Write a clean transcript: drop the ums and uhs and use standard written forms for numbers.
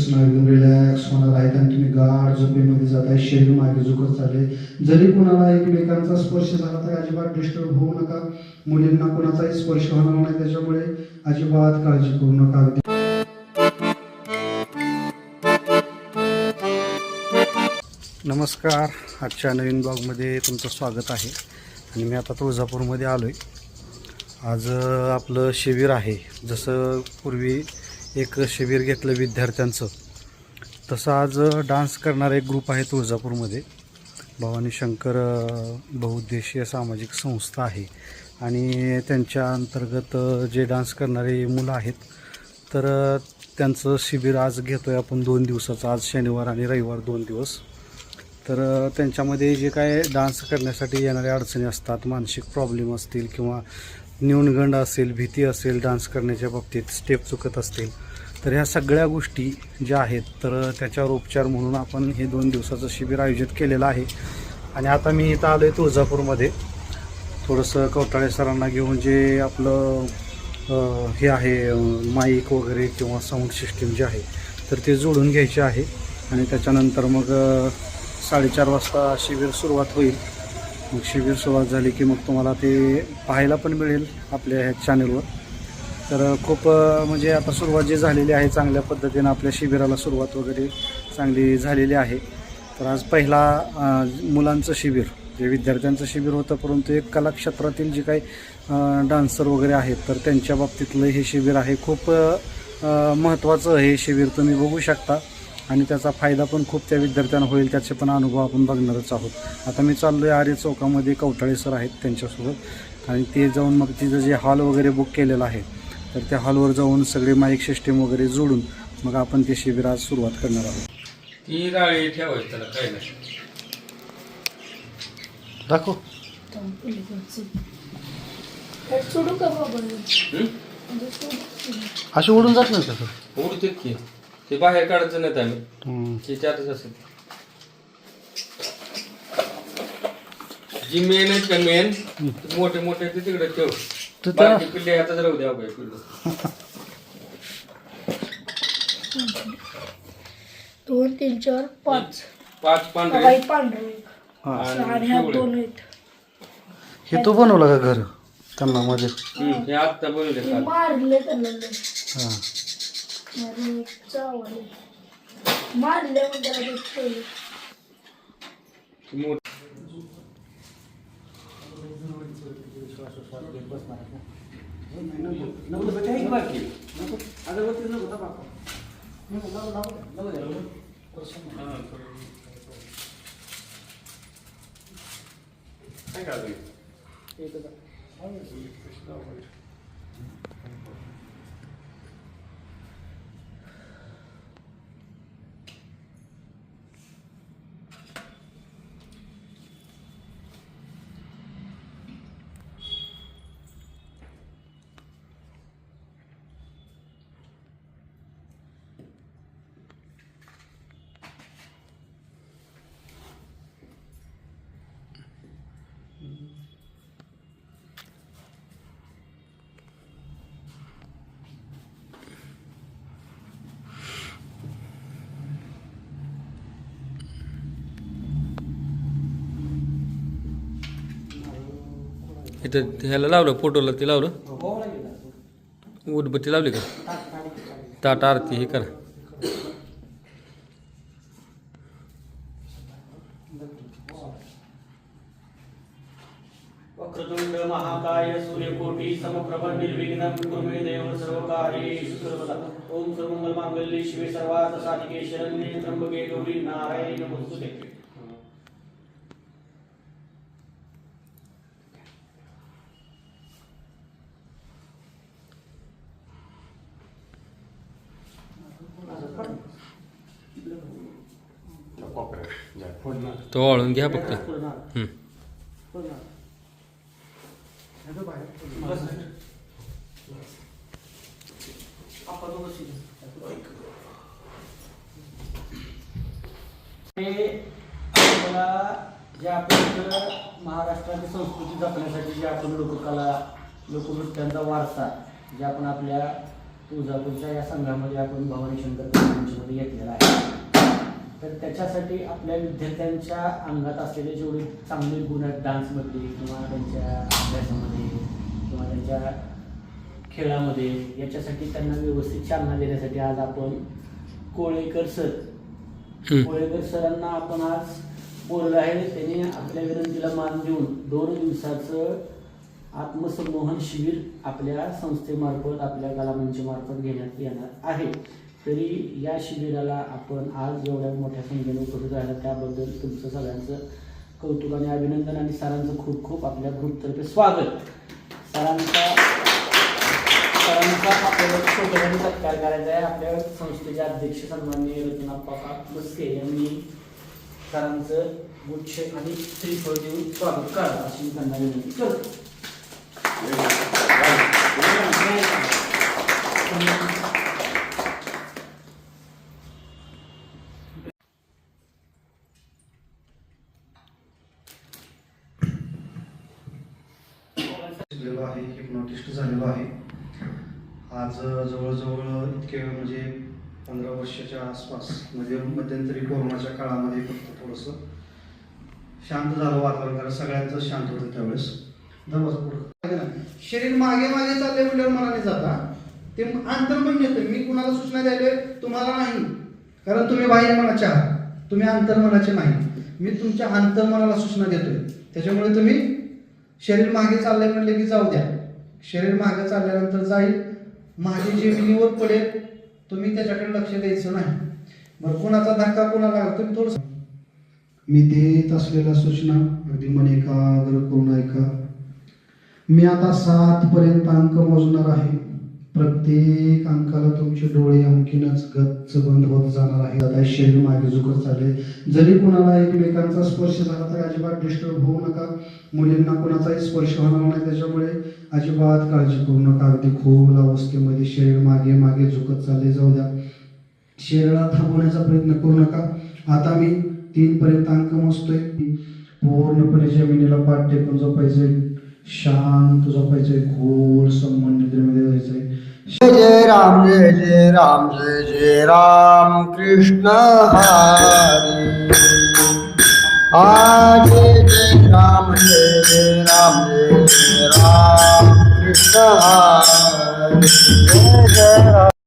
स्नायू एकदम रिलॅक्स होणार आहेत आणि तुम्ही गाढ झोपेमध्ये जाताय. शरीर मागे झुकत चालले. जरी कुणाला एकमेकांचा स्पर्श झाला तर अजिबात डिस्टर्ब होऊ नका. मुलींना कुणाचाही स्पर्श होणार नाही, त्याच्यामुळे अजिबात काळजी करू नका. नमस्कार, आजच्या नवीन ब्लॉगमध्ये तुमचं स्वागत आहे. आणि मी आता तुळजापूरमध्ये आलो आहे. आज आपलं शिबिर आहे. जसं पूर्वी एक शिबिर घेतलं विद्यार्थ्यांचं, तसं आज डान्स करणारा एक ग्रुप आहे तुळजापूरमध्ये. भवानी शंकर बहुउद्देशीय सामाजिक संस्था आहे आणि त्यांच्या अंतर्गत जे डान्स करणारे मुलं आहेत, तर त्यांचं शिबिर आज घेतो आहे आपण 2 दिवसाचं. आज शनिवार आणि रविवार 2 दिवस. तर त्यांच्यामध्ये जे काय डान्स करण्यासाठी येणाऱ्या अडचणी असतात, मानसिक प्रॉब्लेम असतील किंवा न्यूनगंड असेल, भीती असेल डान्स करण्याच्या बाबतीत, स्टेप चुकत असतील, तर ह्या सगळ्या गोष्टी ज्या आहेत तर त्याच्यावर उपचार म्हणून आपण हे 2 दिवसाचं शिबिर आयोजित केलेलं आहे. आणि आता मी इथं आलो आहे तुळजापूरमध्ये. थोडंसं कवटाळे सरांना घेऊन जे आपलं हे आहे माईक वगैरे किंवा साऊंड सिस्टीम जे आहे तर ते जोडून घ्यायचे आहे. आणि त्याच्यानंतर मग 4:30 वाजता शिबिर सुरुवात होईल. मग शिबिर सुरुवात झाली की मग तुम्हाला ते पाहायला पण मिळेल आपल्या ह्या चॅनलवर. तर खूप म्हणजे आता सुरुवात जी झालेली आहे, चांगल्या पद्धतीनं आपल्या शिबिराला सुरुवात वगैरे चांगली झालेली आहे. तर आज पहिला मुलांचं शिबिर, जे विद्यार्थ्यांचं शिबिर होतं, परंतु एक कलाक्षेत्रातील जे काही डान्सर वगैरे आहेत तर त्यांच्या बाबतीतलं हे शिबिर आहे. खूप महत्त्वाचं हे शिबिर तुम्ही बघू शकता आणि त्याचा फायदा पण खूप त्या विद्यार्थ्यांना होईल. त्याचे पण अनुभव आपण बघणारच आहोत. आता मी चाललो आहे आर्य चौकामध्ये, कवटाळे सर आहेत त्यांच्यासोबत. आणि ते जाऊन मग तिथं जे हॉल वगैरे बुक केलेलं आहे तर त्या हॉलवर जाऊन सगळे माईक सिस्टीम वगैरे जोडून मग आपण ते शिबिर आज सुरुवात करणार आहोत. ती राळी ठेवायची त्याला काय नाही. दाखव. अशी उडून जात नाही का? उडते की ते बाहेर काढायचं नाहीत आम्ही, ते त्यातच असेल. जी मेन आहेत का मेन मोठे मोठे ते तिकडे ठेव. बाकी पिल्ले हातात राहू द्या बाई पिल्ले. 2 3 4 5 5 पांढरे आणि 2 आहेत. हे तू बनवलं का घर त्यांना मध्ये? हे आत्ता बनवले काल. मारले त्यांना हां. मारले म्हणजे इथं ह्याला लावलं, फोटोला ते लावलं, उदबत्ती लावली का? ताट आरती हे करा. वक्रतुंड महाकाय सूर्यकोटि समप्रभ निर्विघ्नं कुरु मे देव सर्वकार्येषु सर्वदा. ओम सर्वमंगल मांगल्ये शिवे सर्वार्थ साधिके शरण्ये त्र्यंबके गौरी नारायणी नमोस्तुते. तो वाळून घ्या फक्त. जे आपण महाराष्ट्राची संस्कृती जपण्यासाठी जे आपण लोककला लोकनृत्यांचा वारसा जे आपण आपल्या तुळजापूरच्या या संघामध्ये आपण भवानी शंकर मध्ये घेतलेला तर त्याच्यासाठी आपल्या विद्यार्थ्यांच्या अंगात असलेले जेवढे चांगले गुण आहेत डान्समध्ये किंवा त्यांच्या अभ्यासामध्ये किंवा त्यांच्या खेळामध्ये, याच्यासाठी त्यांना व्यवस्थित चालना देण्यासाठी आज आपण कोळेकर सरांना आपण आज बोललो आहे. त्यांनी आपल्या विनंतीला मान देऊन 2 दिवसाचं आत्मसंमोहन शिबिर आपल्या संस्थेमार्फत आपल्या कलामंचमार्फत घेण्यात येणार आहे. तरी या शिबिराला आपण आज एवढ्या मोठ्या संख्येने उपस्थित राहिला त्याबद्दल तुमचं सगळ्यांचं कौतुक आणि अभिनंदन आणि सरांचं खूप खूप आपल्या ग्रुपतर्फे स्वागत. सरांचा आपल्याला छोट्याने सत्कार करायचा आहे. आपल्या संस्थेचे अध्यक्ष सन्माननीय रत्नाप्पा मस्के यांनी सरांचं गुच्छ आणि श्रीफळ देऊन स्वागत करा अशी मी त्यांना विनंती करतो. शिकलेलो आहे, हिप्नॉटिस्ट झालेलो आहे. आज जवळजवळ इतके म्हणजे 15 वर्षाच्या आसपास, म्हणजे मध्यंतरी कोरोनाच्या काळामध्ये फक्त थोडंसं शांत झालं वातावरण, कारण सगळ्यांचं शांत होतं त्यावेळेस. शरीर मागे मागे चालले म्हणजे मनाने जाता ते अंतर्मन येतं. मी कुणाला सूचना द्यायलोय तुम्हाला नाही, कारण तुम्ही बाह्य मनाचे आहात, तुम्ही अंतर्मनाचे नाही. मी तुमच्या अंतर्मनाला सूचना देतोय. त्याच्यामुळे तुम्ही शरीर मागे चाललंय म्हणले की जाऊ द्या. शरीर मागे चालल्यानंतर जाईल, मागे जमिनीवर पडेल, तुम्ही त्याच्याकडे लक्ष द्यायचं नाही. बरं, कोणाचा धक्का कोणाला तुम्ही थोडं मी देत असलेल्या सूचना अगदी मन एकाग्र करून ऐका. मी आता 7 पर्यंत अंक मोजणार आहे. प्रत्येक अंकाला तुमचे डोळे आणखीनच गच्च बंद होत जाणार आहे. आता शरीर मागे झुकत चालले. जरी कोणाला एकमेकांचा स्पर्श झाला तर अजिबात डिस्टर्ब होऊ नका. मुलींना कोणाचाही स्पर्श होणार नाही, त्याच्यामुळे अजिबात काळजी करू नका. अगदी खोल अवस्थेमध्ये शरीर मागे मागे झुकत चालले जाऊ द्या. शरीराला थांबवण्याचा प्रयत्न करू नका. आता मी 3 पर्यंत अंक मोजतोय. पूर्णपणे जमिनीला पाठ टेकून झोपायचंय, शांत झोपायचंय, खोल संबंध निद्रेमध्ये जायचंय. जय राम जय जय राम जय जय राम कृष्ण हरी. जय जय राम जय जय राम जय जय राम कृष्ण हरी. जय जय राम.